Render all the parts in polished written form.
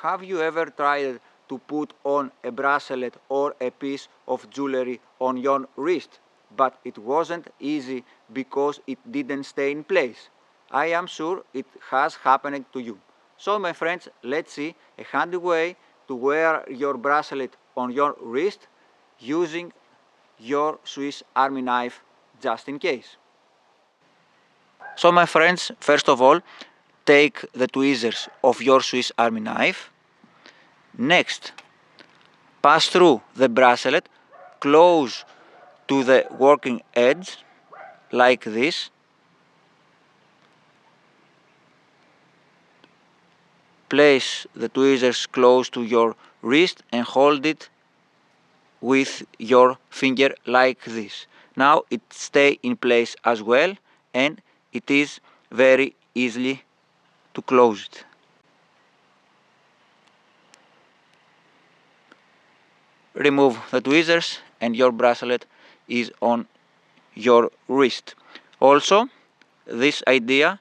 Have you ever tried to put on a bracelet or a piece of jewelry on your wrist, but it wasn't easy because it didn't stay in place? I am sure it has happened to you. So my friends, let's see a handy way to wear your bracelet on your wrist using your Swiss Army knife just in case. So my friends, first of all, take the tweezers of your Swiss Army knife. Next, pass through the bracelet close to the working edge, like this. Place the tweezers close to your wrist and hold it with your finger like this. Now it stays in place as well, and it is very easily to close it. Remove the tweezers and your bracelet is on your wrist. Also, this idea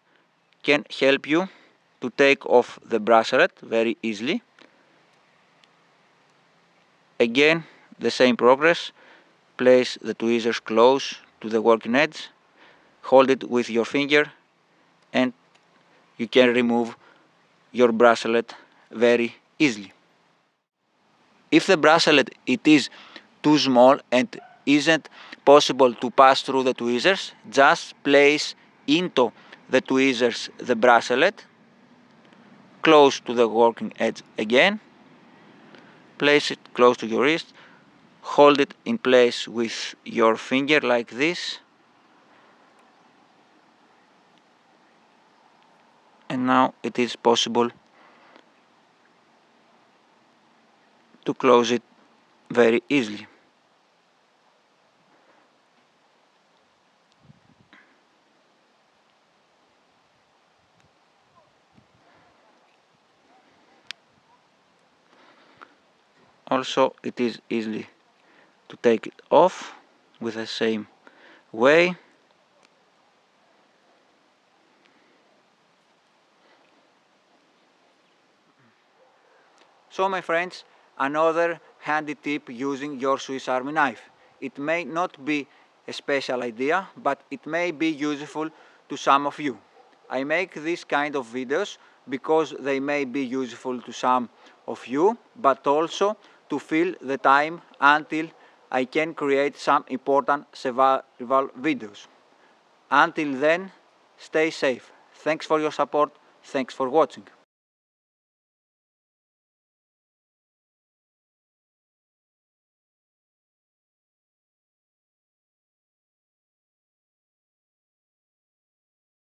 can help you to take off the bracelet very easily. Again, the same progress. Place the tweezers close to the working edge, hold it with your finger, and you can remove your bracelet very easily. If the bracelet it is too small and isn't possible to pass through the tweezers, just place into the tweezers the bracelet close to the working edge again. Place it close to your wrist, hold it in place with your finger like this, and now it is possible to close it very easily. Also, it is easy to take it off with the same way. So my friends, another handy tip using your Swiss Army knife. It may not be a special idea, but it may be useful to some of you. I make this kind of videos because they may be useful to some of you, but also to fill the time until I can create some important survival videos. Until then, stay safe. Thanks for your support. Thanks for watching.